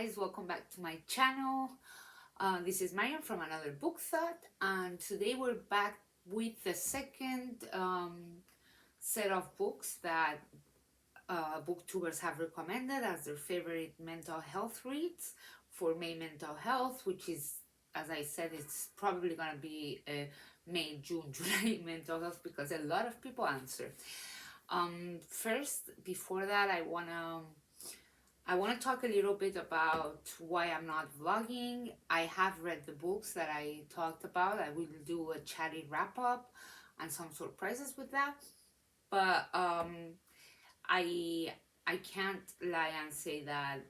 guys, welcome back to my channel. This is Mariam from Another Book Thought, and today we're back with the second set of books that booktubers have recommended as their favorite mental health reads for May mental health, which is, as I said, it's probably gonna be May, June, July mental health because a lot of people answer. First, before that, I wanna talk a little bit about why I'm not vlogging. I have read the books that I talked about. I will do a chatty wrap up and some surprises with that. But I can't lie and say that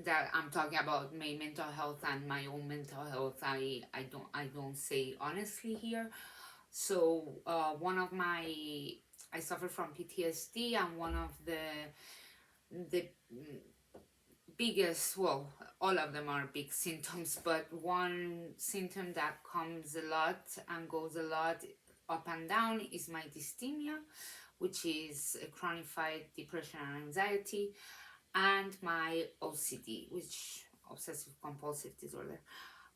that I'm talking about my mental health and my own mental health. I don't say honestly here. So I suffer from PTSD, and one of the biggest, well, all of them are big symptoms, but one symptom that comes a lot and goes a lot up and down is my dysthymia, which is a chronic depression and anxiety, and my OCD, which obsessive compulsive disorder.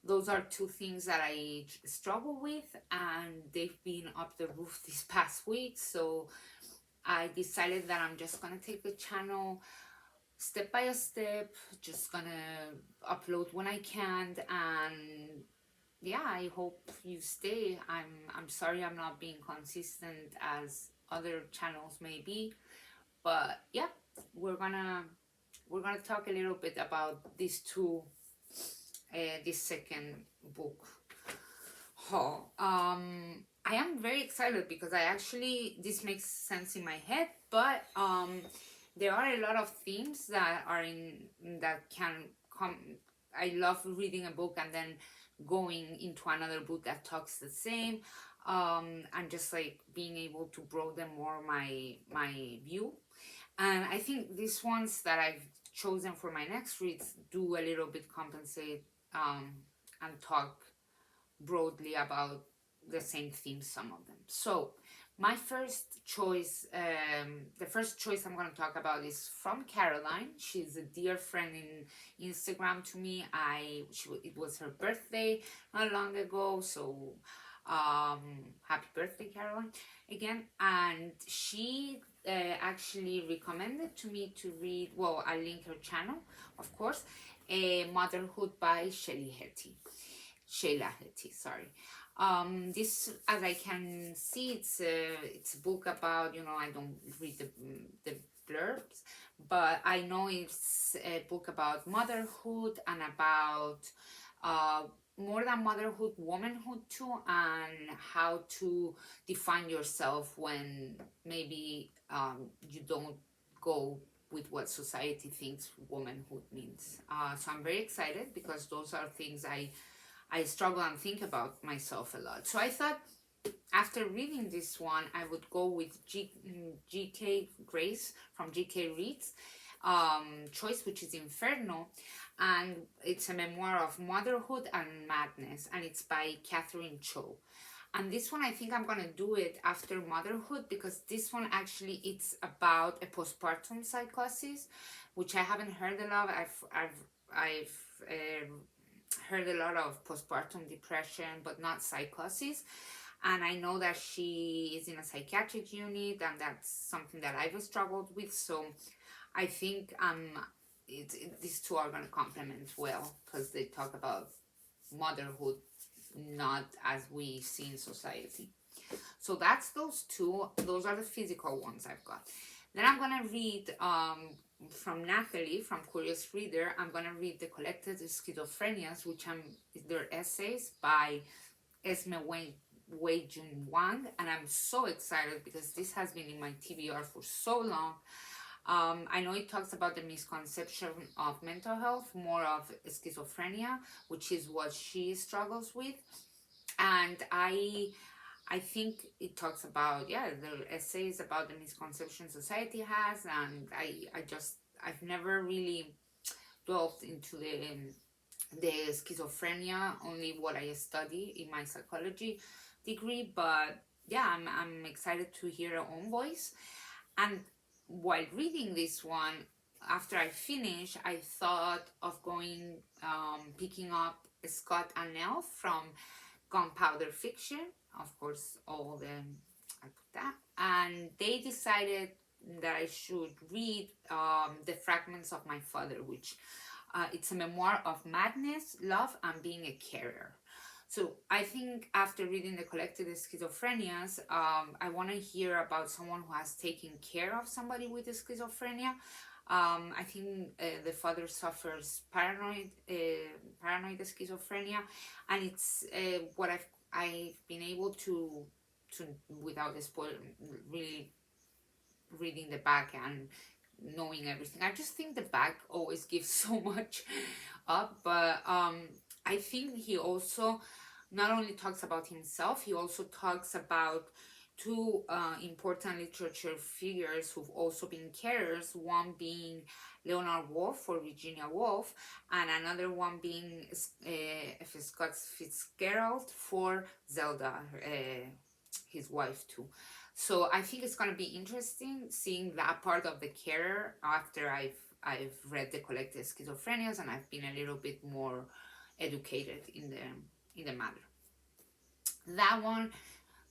Those are two things that I struggle with, and they've been up the roof this past week. So I decided that I'm just gonna take the channel step by step, just gonna upload when I can, and yeah, I hope you stay. I'm sorry I'm not being consistent as other channels may be, but yeah, we're gonna talk a little bit about these two. This second book haul. I am very excited because this makes sense in my head, but there are a lot of themes that can come. I love reading a book and then going into another book that talks the same, and just like being able to broaden more my view. And I think these ones that I've chosen for my next reads do a little bit compensate and talk broadly about the same themes, some of them. So my first choice, the first choice I'm going to talk about is from Caroline. She's a dear friend in Instagram to me. It was her birthday not long ago, so happy birthday, Caroline, again. And she actually recommended to me to read, well, I'll link her channel, of course, Motherhood by Sheila Heti, sorry. This, as I can see, it's a book about, I don't read the blurbs, but I know it's a book about motherhood and about more than motherhood, womanhood too, and how to define yourself when maybe you don't go with what society thinks womanhood means. So I'm very excited because those are things I struggle and think about myself a lot. So I thought after reading this one, I would go with GK Grace from GK Reads choice, which is Inferno, and it's a memoir of motherhood and madness, and it's by Catherine Cho. And this one, I think I'm gonna do it after Motherhood because this one actually it's about a postpartum psychosis, which I haven't heard a lot. I've heard a lot of postpartum depression, but not psychosis. And I know that she is in a psychiatric unit, and that's something that I've struggled with. So I think these two are gonna complement well because they talk about motherhood not as we see in society. So that's those two. Those are the physical ones I've got. Then I'm gonna read from Natalie, from Curious Reader. I'm gonna read The Collected Schizophrenias, which they're essays by Esmé, Weijun, Wang, and I'm so excited because this has been in my TBR for so long. I know it talks about the misconception of mental health, more of schizophrenia, which is what she struggles with. And I think it talks about, the essays about the misconception society has, and I've never really delved into the schizophrenia, only what I study in my psychology degree. But yeah, I'm excited to hear her own voice. And while reading this one, after I finished, I thought of going, picking up Scott and Nelle from Gunpowder Fiction. Of course, all the, I put that. And they decided that I should read The Fragments of My Father, which it's a memoir of madness, love, and being a carrier. So I think after reading the collected schizophrenias, I want to hear about someone who has taken care of somebody with schizophrenia. I think the father suffers paranoid schizophrenia, and it's what I've been able to without the spoil, really reading the back and knowing everything. I just think the back always gives so much up, but I think he also not only talks about himself, he also talks about two important literature figures who've also been carers, one being Leonard Woolf or Virginia Woolf, and another one being Scott Fitzgerald for Zelda, his wife too. So I think it's going to be interesting seeing that part of the carer after I've read the collected schizophrenias and I've been a little bit more educated in the matter. That one,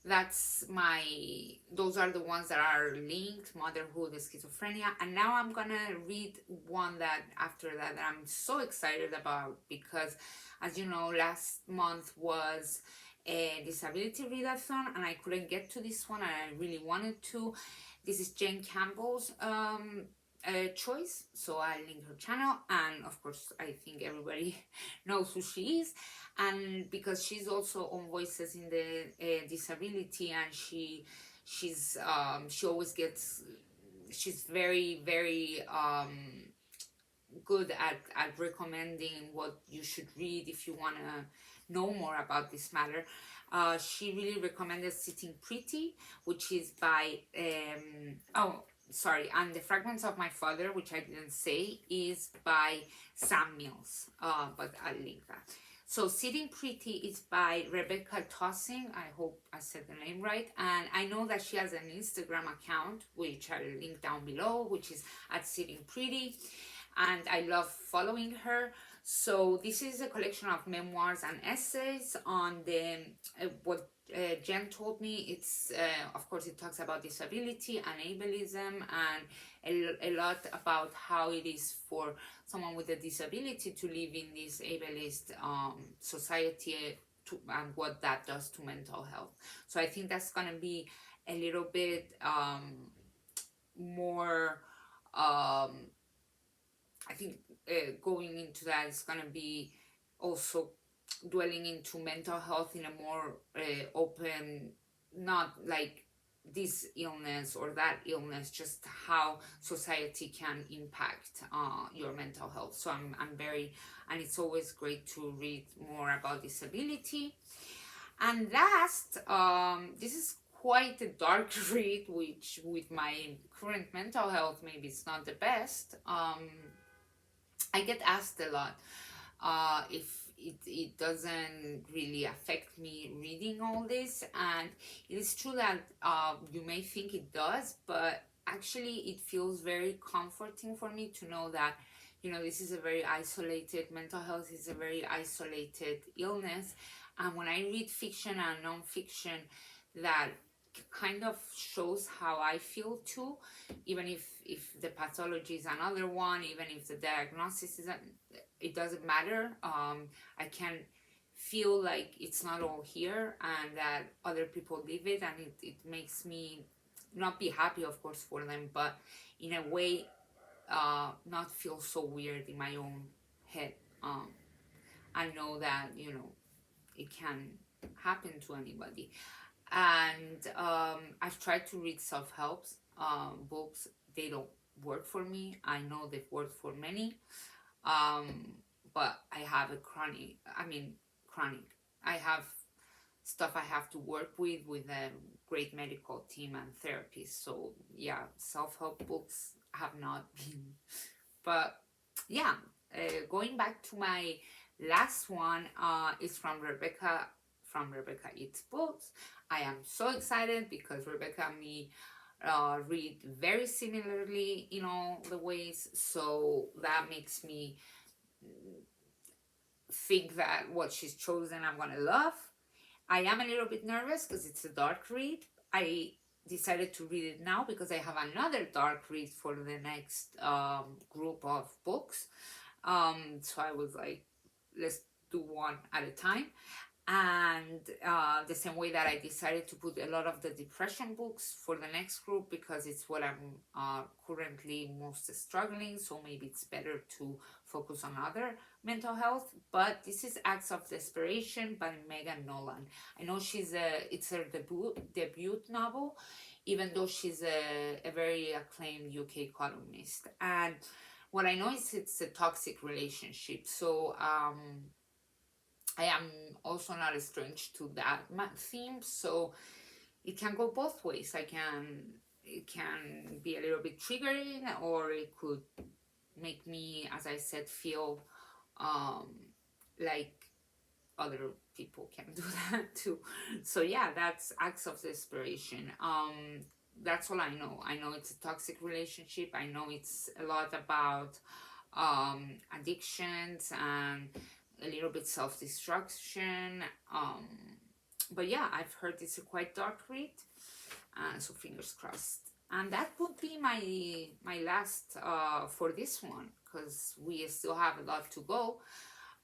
those are the ones that are linked, Motherhood, Schizophrenia. And now I'm gonna read one that after that I'm so excited about, because as you know, last month was a disability readathon and I couldn't get to this one and I really wanted to. This is Jane Campbell's choice, so I'll link her channel, and of course I think everybody knows who she is, and because she's also on Voices in the Disability, and she always gets, she's very good at recommending what you should read if you want to know more about this matter. She really recommended Sitting Pretty, which is by and The Fragments of My Father, which I didn't say, is by Sam Mills, but I'll link that. So Sitting Pretty is by Rebekah Taussig. I hope I said the name right. And I know that she has an Instagram account, which I'll link down below, which is at Sitting Pretty. And I love following her. So this is a collection of memoirs and essays on the what Jen told me. It's of course it talks about disability and ableism, and a lot about how it is for someone with a disability to live in this ableist society, and what that does to mental health. So I think that's gonna be a little bit more I think going into that is going to be also dwelling into mental health in a more open, not like this illness or that illness, just how society can impact your mental health. So I'm very, and it's always great to read more about disability. And last, this is quite a dark read, which with my current mental health, maybe it's not the best. I get asked a lot if it doesn't really affect me reading all this, and it is true that you may think it does, but actually it feels very comforting for me to know that, you know, this is a very isolated, mental health is a very isolated illness, and when I read fiction and non-fiction that kind of shows how I feel too, even if the pathology is another one, even if the diagnosis isn't, it doesn't matter. I can feel like it's not all here and that other people live it, and it makes me not be happy, of course, for them, but in a way not feel so weird in my own head. I know that, you know, it can happen to anybody. And I've tried to read self-help books. They don't work for me. I know they've worked for many, but I have a chronic. I have stuff I have to work with a great medical team and therapists. So yeah, self-help books have not been. But yeah, going back to my last one, is from Rebekah Eats Books. I am so excited because Rebekah and me read very similarly in all the ways, so that makes me think that what she's chosen I'm gonna love. I am a little bit nervous because it's a dark read. I decided to read it now because I have another dark read for the next group of books. So I was like, let's do one at a time. And the same way that I decided to put a lot of the depression books for the next group because it's what I'm currently most struggling, so maybe it's better to focus on other mental health. But this is Acts of Desperation by Megan Nolan. I know it's her debut novel, even though she's a very acclaimed UK columnist. And what I know is it's a toxic relationship, so I am also not estranged to that theme, so it can go both ways. It can be a little bit triggering, or it could make me, as I said, feel like other people can do that too. So yeah, that's Acts of Desperation. That's all I know. I know it's a toxic relationship. I know it's a lot about addictions and a little bit self-destruction, but yeah, I've heard it's a quite dark read, so fingers crossed. And that would be my last for this one, because we still have a lot to go,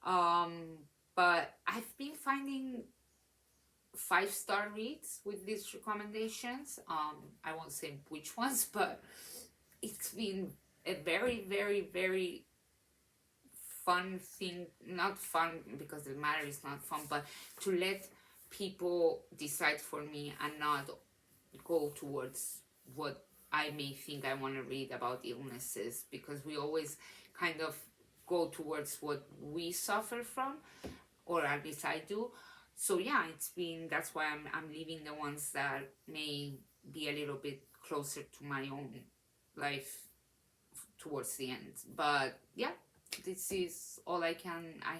but I've been finding 5-star reads with these recommendations. I won't say which ones, but it's been a very, very, very fun thing, not fun because the matter is not fun, but to let people decide for me and not go towards what I may think I want to read about illnesses, because we always kind of go towards what we suffer from, or at least I do. So yeah, that's why I'm leaving the ones that may be a little bit closer to my own life towards the end. But yeah, this is all I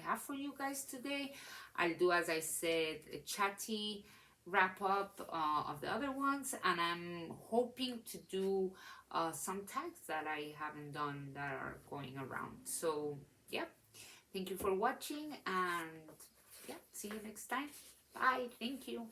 have for you guys today. I'll do, as I said, a chatty wrap up of the other ones, and I'm hoping to do some tags that I haven't done that are going around. So yeah, thank you for watching, and yeah, see you next time. Bye. Thank you.